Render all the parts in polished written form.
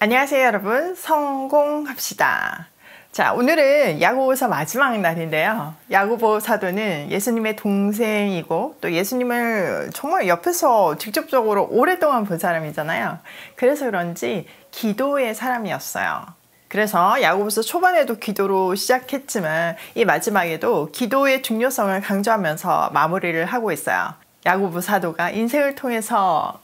안녕하세요 여러분, 성공합시다. 자, 오늘은 야고보서 마지막 날인데요. 야고보 사도는 예수님의 동생이고 또 예수님을 정말 옆에서 직접적으로 오랫동안 본 사람이잖아요. 그래서 그런지 기도의 사람이었어요. 그래서 야고보서 초반에도 기도로 시작했지만 이 마지막에도 기도의 중요성을 강조하면서 마무리를 하고 있어요. 야고보 사도가 인생을 통해서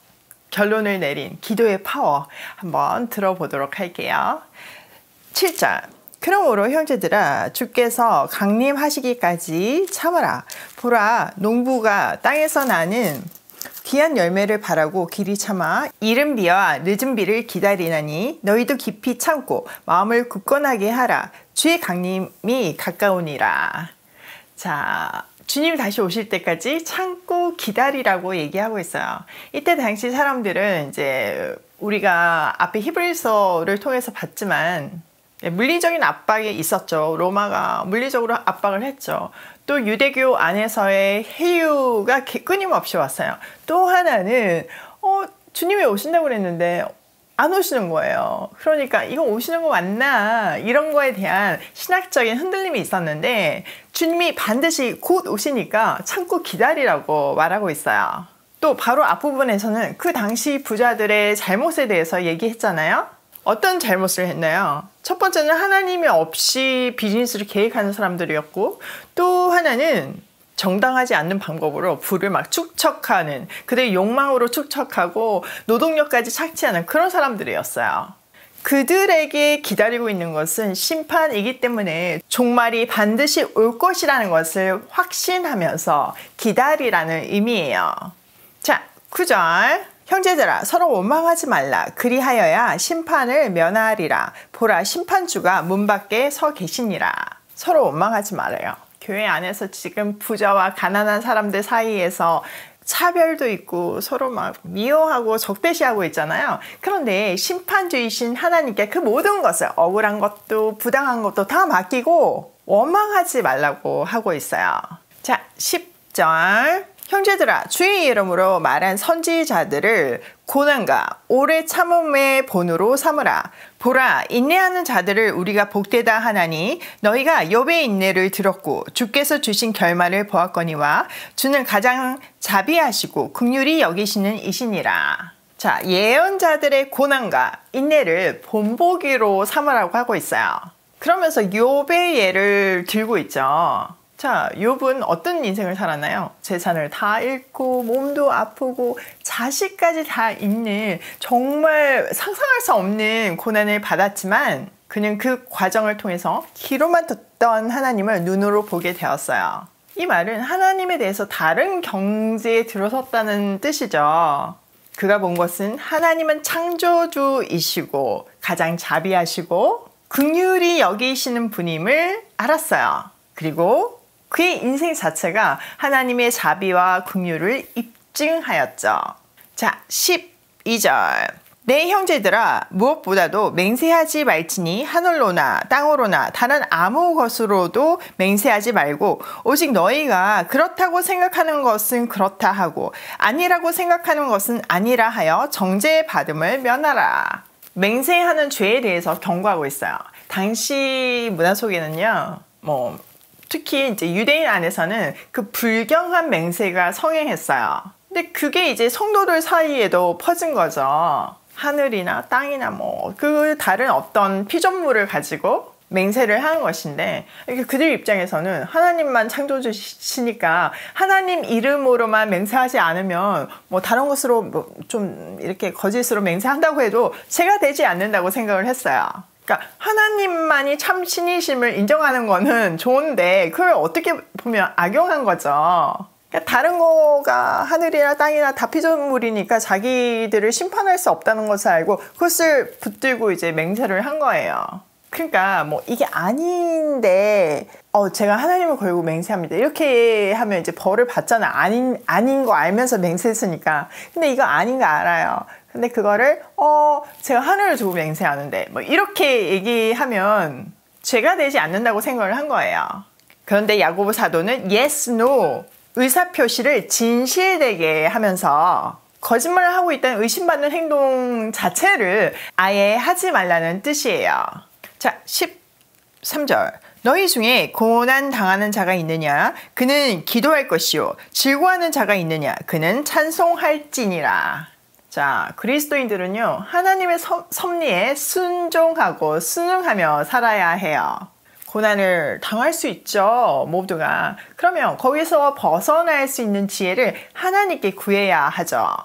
결론을 내린 기도의 파워 한번 들어보도록 할게요. 7절. 그러므로 형제들아, 주께서 강림하시기까지 참으라. 보라, 농부가 땅에서 나는 귀한 열매를 바라고 길이 참아 이른 비와 늦은 비를 기다리나니 너희도 깊이 참고 마음을 굳건하게 하라. 주의 강림이 가까우니라. 자, 주님 다시 오실 때까지 참고 기다리라고 얘기하고 있어요. 이때 당시 사람들은 이제 우리가 앞에 히브리서를 통해서 봤지만 물리적인 압박이 있었죠. 로마가 물리적으로 압박을 했죠. 또 유대교 안에서의 해유가 끊임없이 왔어요. 또 하나는 주님이 오신다고 그랬는데 안 오시는 거예요. 그러니까 이거 오시는 거 맞나? 이런 거에 대한 신학적인 흔들림이 있었는데 주님이 반드시 곧 오시니까 참고 기다리라고 말하고 있어요. 또 바로 앞부분에서는 그 당시 부자들의 잘못에 대해서 얘기했잖아요. 어떤 잘못을 했나요? 첫 번째는 하나님이 없이 비즈니스를 계획하는 사람들이었고, 또 하나는 정당하지 않는 방법으로 부를 막 축적하는, 그들의 욕망으로 축적하고 노동력까지 착취하는 그런 사람들이었어요. 그들에게 기다리고 있는 것은 심판이기 때문에 종말이 반드시 올 것이라는 것을 확신하면서 기다리라는 의미예요. 자, 9절. 형제들아, 서로 원망하지 말라. 그리하여야 심판을 면하리라. 보라, 심판주가 문 밖에 서 계시니라. 서로 원망하지 말아요. 교회 안에서 지금 부자와 가난한 사람들 사이에서 차별도 있고 서로 막 미워하고 적대시하고 있잖아요. 그런데 심판주이신 하나님께 그 모든 것을, 억울한 것도 부당한 것도 다 맡기고 원망하지 말라고 하고 있어요. 자, 10절. 형제들아, 주의 이름으로 말한 선지자들을 고난과 오래 참음의 본으로 삼으라. 보라, 인내하는 자들을 우리가 복되다 하나니 너희가 욥의 인내를 들었고 주께서 주신 결말을 보았거니와 주는 가장 자비하시고 긍휼히 여기시는 이시니라. 자, 예언자들의 고난과 인내를 본보기로 삼으라고 하고 있어요. 그러면서 욥의 예를 들고 있죠. 자, 욥은 어떤 인생을 살았나요? 재산을 다 잃고 몸도 아프고 자식까지 다 잃는 정말 상상할 수 없는 고난을 받았지만 그는 그 과정을 통해서 귀로만 듣던 하나님을 눈으로 보게 되었어요. 이 말은 하나님에 대해서 다른 경지에 들어섰다는 뜻이죠. 그가 본 것은 하나님은 창조주이시고 가장 자비하시고 긍휼히 여기시는 분임을 알았어요. 그리고 그의 인생 자체가 하나님의 자비와 긍휼을 입증하였죠. 자, 12절. 내 형제들아, 무엇보다도 맹세하지 말지니 하늘로나 땅으로나 다른 아무 것으로도 맹세하지 말고 오직 너희가 그렇다고 생각하는 것은 그렇다 하고 아니라고 생각하는 것은 아니라 하여 정죄받음을 면하라. 맹세하는 죄에 대해서 경고하고 있어요. 당시 문화 속에는요, 특히 이제 유대인 안에서는 그 불경한 맹세가 성행했어요. 근데 그게 이제 성도들 사이에도 퍼진 거죠. 하늘이나 땅이나 그 다른 어떤 피조물을 가지고 맹세를 하는 것인데, 그들 입장에서는 하나님만 창조주시니까 하나님 이름으로만 맹세하지 않으면 다른 것으로 좀 이렇게 거짓으로 맹세한다고 해도 죄가 되지 않는다고 생각을 했어요. 그러니까 하나님만이 참 신이심을 인정하는 거는 좋은데 그걸 어떻게 보면 악용한 거죠. 그러니까 다른 거가 하늘이나 땅이나 다 피조물이니까 자기들을 심판할 수 없다는 것을 알고 그것을 붙들고 이제 맹세를 한 거예요. 그러니까 이게 아닌데 제가 하나님을 걸고 맹세합니다. 이렇게 하면 이제 벌을 받잖아. 아닌 거 알면서 맹세했으니까. 근데 이거 아닌 거 알아요. 근데 그거를 제가 하늘을 두고 맹세하는데 이렇게 얘기하면 죄가 되지 않는다고 생각을 한 거예요. 그런데 야고보 사도는 yes, no 의사표시를 진실되게 하면서 거짓말을 하고 있다는 의심받는 행동 자체를 아예 하지 말라는 뜻이에요. 자, 13절. 너희 중에 고난 당하는 자가 있느냐? 그는 기도할 것이요. 즐거워하는 자가 있느냐? 그는 찬송할지니라. 자, 그리스도인들은요, 하나님의 섭리에 순종하고 순응하며 살아야 해요. 고난을 당할 수 있죠, 모두가. 그러면 거기서 벗어날 수 있는 지혜를 하나님께 구해야 하죠.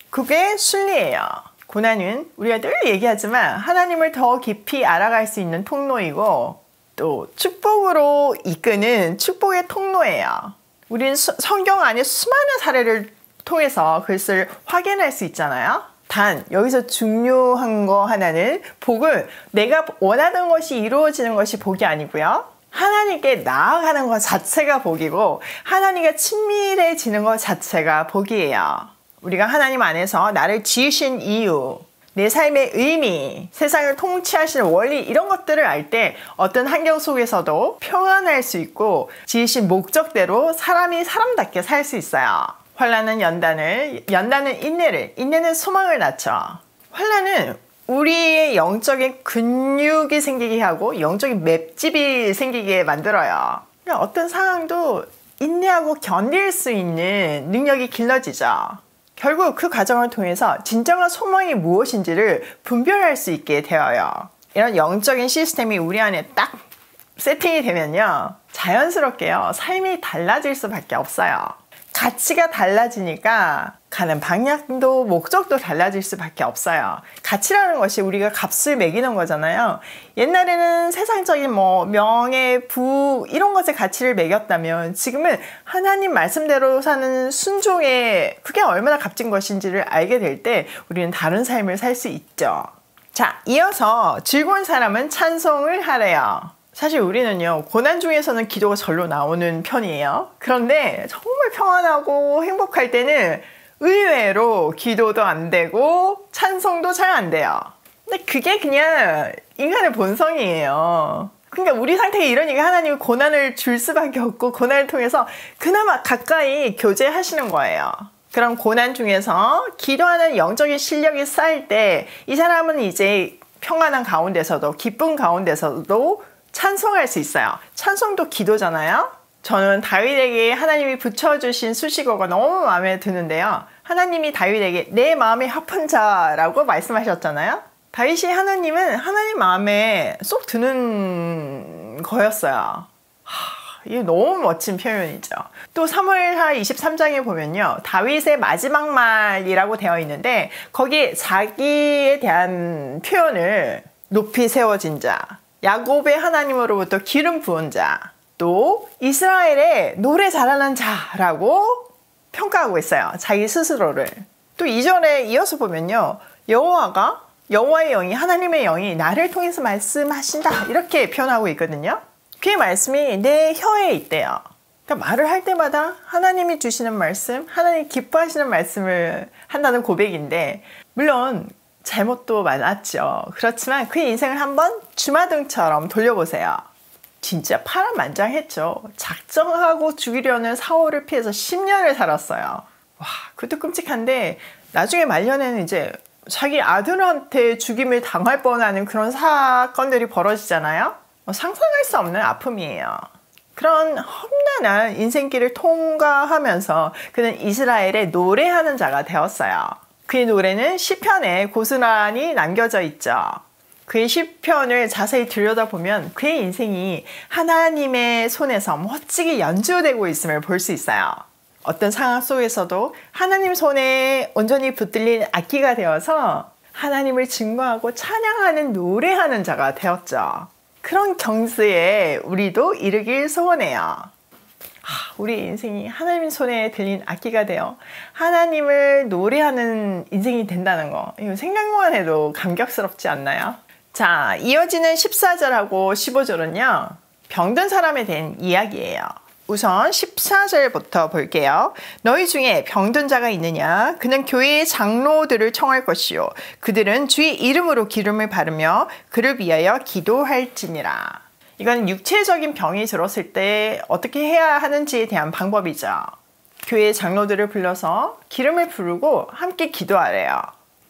그게 순리예요. 고난은 우리가 늘 얘기하지만 하나님을 더 깊이 알아갈 수 있는 통로이고 또 축복으로 이끄는 축복의 통로예요. 우리는 성경 안에 수많은 사례를 통해서 그것을 확인할 수 있잖아요. 단 여기서 중요한 거 하나는 복은 내가 원하는 것이 이루어지는 것이 복이 아니고요. 하나님께 나아가는 것 자체가 복이고 하나님과 친밀해지는 것 자체가 복이에요. 우리가 하나님 안에서 나를 지으신 이유, 내 삶의 의미, 세상을 통치하시는 원리 이런 것들을 알 때 어떤 환경 속에서도 평안할 수 있고 지으신 목적대로 사람이 사람답게 살 수 있어요. 환난은 연단은 인내를, 인내는 소망을 낳죠. 환난은 우리의 영적인 근육이 생기게 하고 영적인 맷집이 생기게 만들어요. 그러니까 어떤 상황도 인내하고 견딜 수 있는 능력이 길러지죠. 결국 그 과정을 통해서 진정한 소망이 무엇인지를 분별할 수 있게 되어요. 이런 영적인 시스템이 우리 안에 딱 세팅이 되면요, 자연스럽게요, 삶이 달라질 수밖에 없어요. 가치가 달라지니까 가는 방향도 목적도 달라질 수밖에 없어요. 가치라는 것이 우리가 값을 매기는 거잖아요. 옛날에는 세상적인 명예, 부 이런 것에 가치를 매겼다면 지금은 하나님 말씀대로 사는 순종에 그게 얼마나 값진 것인지를 알게 될 때 우리는 다른 삶을 살 수 있죠. 자, 이어서 즐거운 사람은 찬송을 하래요. 사실 우리는요, 고난 중에서는 기도가 절로 나오는 편이에요. 그런데 정말 평안하고 행복할 때는 의외로 기도도 안 되고 찬송도 잘 안 돼요. 근데 그게 그냥 인간의 본성이에요. 그러니까 우리 상태가 이러니까 하나님이 고난을 줄 수밖에 없고 고난을 통해서 그나마 가까이 교제하시는 거예요. 그럼 고난 중에서 기도하는 영적인 실력이 쌓일 때 이 사람은 이제 평안한 가운데서도 기쁜 가운데서도 찬송할 수 있어요. 찬송도 기도잖아요. 저는 다윗에게 하나님이 붙여주신 수식어가 너무 마음에 드는데요. 하나님이 다윗에게 내 마음에 합한 자라고 말씀하셨잖아요. 다윗이 하나님은 하나님 마음에 쏙 드는 거였어요. 이게 너무 멋진 표현이죠. 또 사무엘하 23장에 보면요, 다윗의 마지막 말이라고 되어 있는데 거기에 자기에 대한 표현을 높이 세워진 자, 야곱의 하나님으로부터 기름 부은 자, 또 이스라엘의 노래 잘하는 자라고 평가하고 있어요. 자기 스스로를. 또 2절에 이어서 보면요, 여호와의 영이, 하나님의 영이 나를 통해서 말씀하신다 이렇게 표현하고 있거든요. 그 말씀이 내 혀에 있대요. 그러니까 말을 할 때마다 하나님이 주시는 말씀, 하나님 기뻐하시는 말씀을 한다는 고백인데, 물론 잘못도 많았죠. 그렇지만 그의 인생을 한번 주마등처럼 돌려보세요. 진짜 파란만장했죠. 작정하고 죽이려는 사울을 피해서 10년을 살았어요. 와, 그것도 끔찍한데 나중에 말년에는 이제 자기 아들한테 죽임을 당할 뻔하는 그런 사건들이 벌어지잖아요. 상상할 수 없는 아픔이에요. 그런 험난한 인생길을 통과하면서 그는 이스라엘의 노래하는 자가 되었어요. 그의 노래는 시편에 고스란히 남겨져 있죠. 그의 시편을 자세히 들여다보면 그의 인생이 하나님의 손에서 멋지게 연주되고 있음을 볼 수 있어요. 어떤 상황 속에서도 하나님 손에 온전히 붙들린 악기가 되어서 하나님을 증거하고 찬양하는 노래하는 자가 되었죠. 그런 경지에 우리도 이르길 소원해요. 우리 인생이 하나님 손에 들린 악기가 되어 하나님을 노래하는 인생이 된다는 거, 이거 생각만 해도 감격스럽지 않나요? 자, 이어지는 14절하고 15절은요, 병든 사람에 대한 이야기예요. 우선 14절부터 볼게요. 너희 중에 병든 자가 있느냐? 그는 교회의 장로들을 청할 것이요, 그들은 주의 이름으로 기름을 바르며 그를 위하여 기도할지니라. 이건 육체적인 병이 들었을 때 어떻게 해야 하는지에 대한 방법이죠. 교회 장로들을 불러서 기름을 부르고 함께 기도하래요.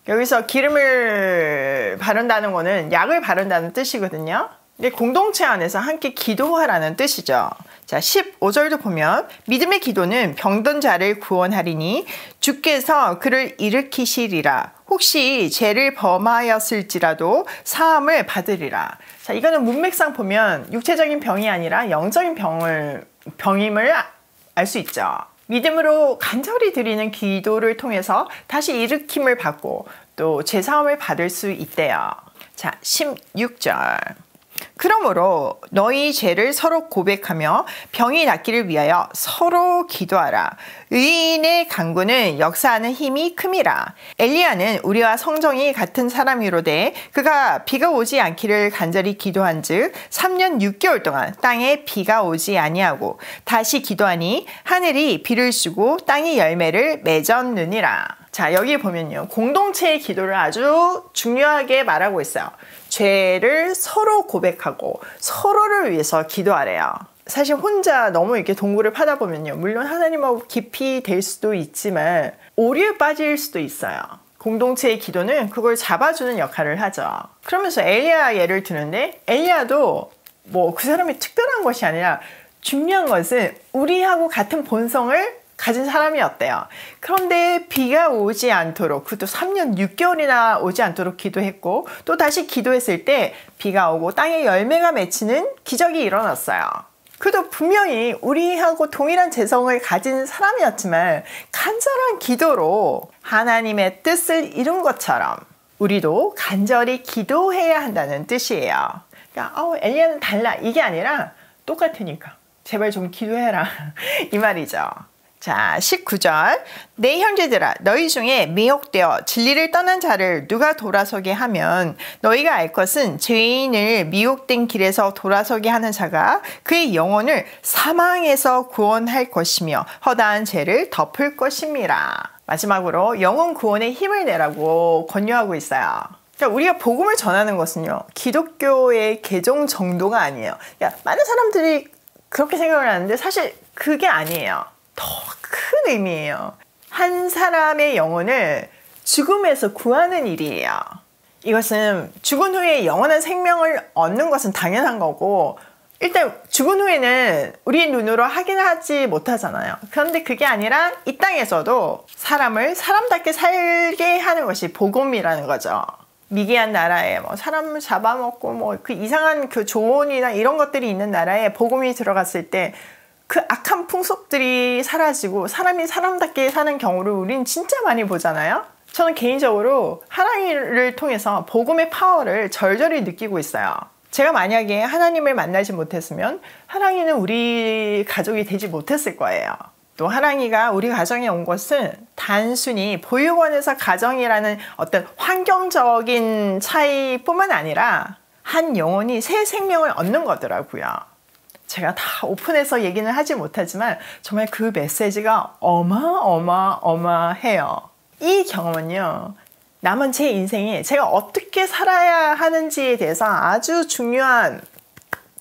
여기서 기름을 바른다는 거는 약을 바른다는 뜻이거든요. 근데 공동체 안에서 함께 기도하라는 뜻이죠. 자, 15절도 보면 믿음의 기도는 병든 자를 구원하리니 주께서 그를 일으키시리라. 혹시 죄를 범하였을지라도 사함을 받으리라. 자, 이거는 문맥상 보면 육체적인 병이 아니라 영적인 병임을 알 수 있죠. 믿음으로 간절히 드리는 기도를 통해서 다시 일으킴을 받고 또 죄사함을 받을 수 있대요. 자, 16절. 그러므로 너희 죄를 서로 고백하며 병이 낫기를 위하여 서로 기도하라. 의인의 간구는 역사하는 힘이 큼이라. 엘리야는 우리와 성정이 같은 사람이로되 그가 비가 오지 않기를 간절히 기도한즉 3년 6개월 동안 땅에 비가 오지 아니하고 다시 기도하니 하늘이 비를 주고 땅이 열매를 맺었느니라. 자, 여기 보면요, 공동체의 기도를 아주 중요하게 말하고 있어요. 죄를 서로 고백하고 서로를 위해서 기도하래요. 사실 혼자 너무 이렇게 동굴을 파다 보면요, 물론 하나님하고 깊이 될 수도 있지만 오류에 빠질 수도 있어요. 공동체의 기도는 그걸 잡아주는 역할을 하죠. 그러면서 엘리야 예를 드는데, 엘리야도 뭐 그 사람이 특별한 것이 아니라 중요한 것은 우리하고 같은 본성을 가진 사람이었대요. 그런데 비가 오지 않도록, 그것도 3년 6개월이나 오지 않도록 기도했고, 또 다시 기도했을 때 비가 오고 땅에 열매가 맺히는 기적이 일어났어요. 그도 분명히 우리하고 동일한 재성을 가진 사람이었지만 간절한 기도로 하나님의 뜻을 이룬 것처럼 우리도 간절히 기도해야 한다는 뜻이에요. 그러니까 엘리야는 달라, 이게 아니라 똑같으니까 제발 좀 기도해라 이 말이죠. 자, 19절. 내 형제들아, 너희 중에 미혹되어 진리를 떠난 자를 누가 돌아서게 하면 너희가 알 것은 죄인을 미혹된 길에서 돌아서게 하는 자가 그의 영혼을 사망에서 구원할 것이며 허다한 죄를 덮을 것임이라. 마지막으로 영혼 구원에 힘을 내라고 권유하고 있어요. 그러니까 우리가 복음을 전하는 것은요, 기독교의 개종 정도가 아니에요. 그러니까 많은 사람들이 그렇게 생각을 하는데 사실 그게 아니에요. 더 큰 의미예요. 한 사람의 영혼을 죽음에서 구하는 일이에요. 이것은 죽은 후에 영원한 생명을 얻는 것은 당연한 거고, 일단 죽은 후에는 우리 눈으로 확인하지 못하잖아요. 그런데 그게 아니라 이 땅에서도 사람을 사람답게 살게 하는 것이 복음이라는 거죠. 미개한 나라에 뭐 사람을 잡아먹고 뭐 그 이상한 그 조언이나 이런 것들이 있는 나라에 복음이 들어갔을 때 그 악한 풍속들이 사라지고 사람이 사람답게 사는 경우를 우린 진짜 많이 보잖아요. 저는 개인적으로 하나님을 통해서 복음의 파워를 절절히 느끼고 있어요. 제가 만약에 하나님을 만나지 못했으면 하랑이는 우리 가족이 되지 못했을 거예요. 또 하랑이가 우리 가정에 온 것은 단순히 보육원에서 가정이라는 어떤 환경적인 차이뿐만 아니라 한 영혼이 새 생명을 얻는 거더라고요. 제가 다 오픈해서 얘기는 하지 못하지만 정말 그 메시지가 어마어마해요. 이 경험은요, 남은 제 인생에 제가 어떻게 살아야 하는지에 대해서 아주 중요한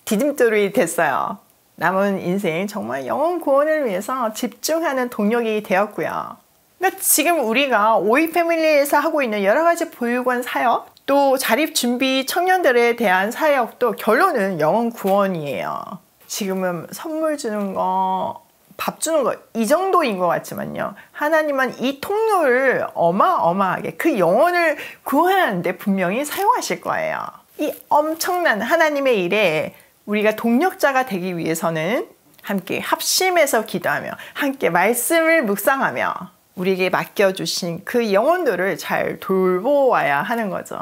디딤돌이 됐어요. 남은 인생 정말 영혼 구원을 위해서 집중하는 동력이 되었고요. 그러니까 지금 우리가 오이 패밀리에서 하고 있는 여러 가지 보육원 사역, 또 자립준비 청년들에 대한 사역도 결론은 영혼 구원이에요. 지금은 선물 주는 거, 밥 주는 거 이 정도인 것 같지만요, 하나님은 이 통로를 어마어마하게 그 영혼을 구원하는데 분명히 사용하실 거예요. 이 엄청난 하나님의 일에 우리가 동력자가 되기 위해서는 함께 합심해서 기도하며 함께 말씀을 묵상하며 우리에게 맡겨주신 그 영혼들을 잘 돌보아야 하는 거죠.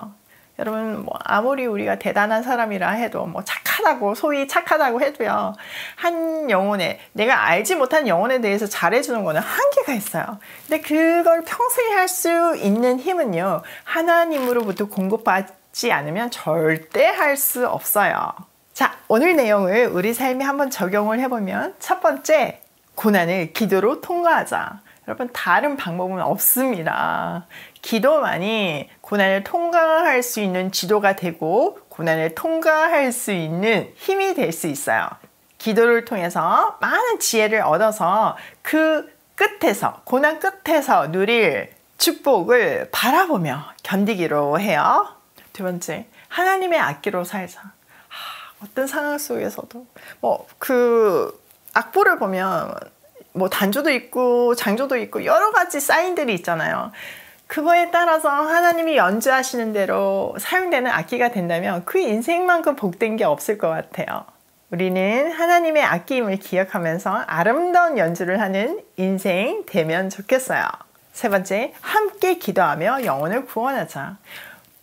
여러분, 뭐 아무리 우리가 대단한 사람이라 해도, 뭐 착하다고, 소위 착하다고 해도요, 한 영혼에, 내가 알지 못한 영혼에 대해서 잘해주는 거는 한계가 있어요. 근데 그걸 평생 할 수 있는 힘은요, 하나님으로부터 공급받지 않으면 절대 할 수 없어요. 자, 오늘 내용을 우리 삶에 한번 적용을 해보면, 첫 번째, 고난을 기도로 통과하자. 여러분, 다른 방법은 없습니다. 기도만이 고난을 통과할 수 있는 지도가 되고 고난을 통과할 수 있는 힘이 될 수 있어요. 기도를 통해서 많은 지혜를 얻어서 그 끝에서, 고난 끝에서 누릴 축복을 바라보며 견디기로 해요. 두 번째, 하나님의 악기로 살자. 어떤 상황 속에서도 그 악보를 보면 단조도 있고 장조도 있고 여러 가지 사인들이 있잖아요. 그거에 따라서 하나님이 연주하시는 대로 사용되는 악기가 된다면 그 인생만큼 복된 게 없을 것 같아요. 우리는 하나님의 악기임을 기억하면서 아름다운 연주를 하는 인생 되면 좋겠어요. 세 번째, 함께 기도하며 영혼을 구원하자.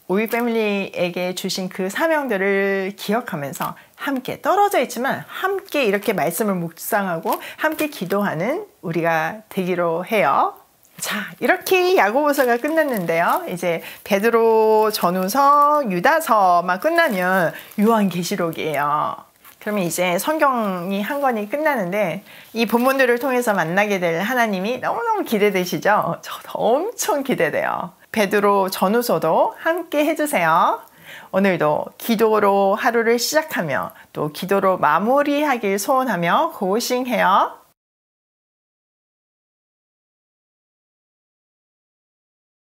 오이 패밀리에게 주신 그 사명들을 기억하면서 함께 떨어져 있지만 함께 이렇게 말씀을 묵상하고 함께 기도하는 우리가 되기로 해요. 자, 이렇게 야고보서가 끝났는데요. 이제 베드로 전후서, 유다서만 끝나면 요한계시록이에요. 그러면 이제 성경이 한 권이 끝나는데 이 본문들을 통해서 만나게 될 하나님이 너무너무 기대되시죠? 저도 엄청 기대돼요. 베드로 전후서도 함께 해주세요. 오늘도 기도로 하루를 시작하며 또 기도로 마무리하길 소원하며 고싱해요.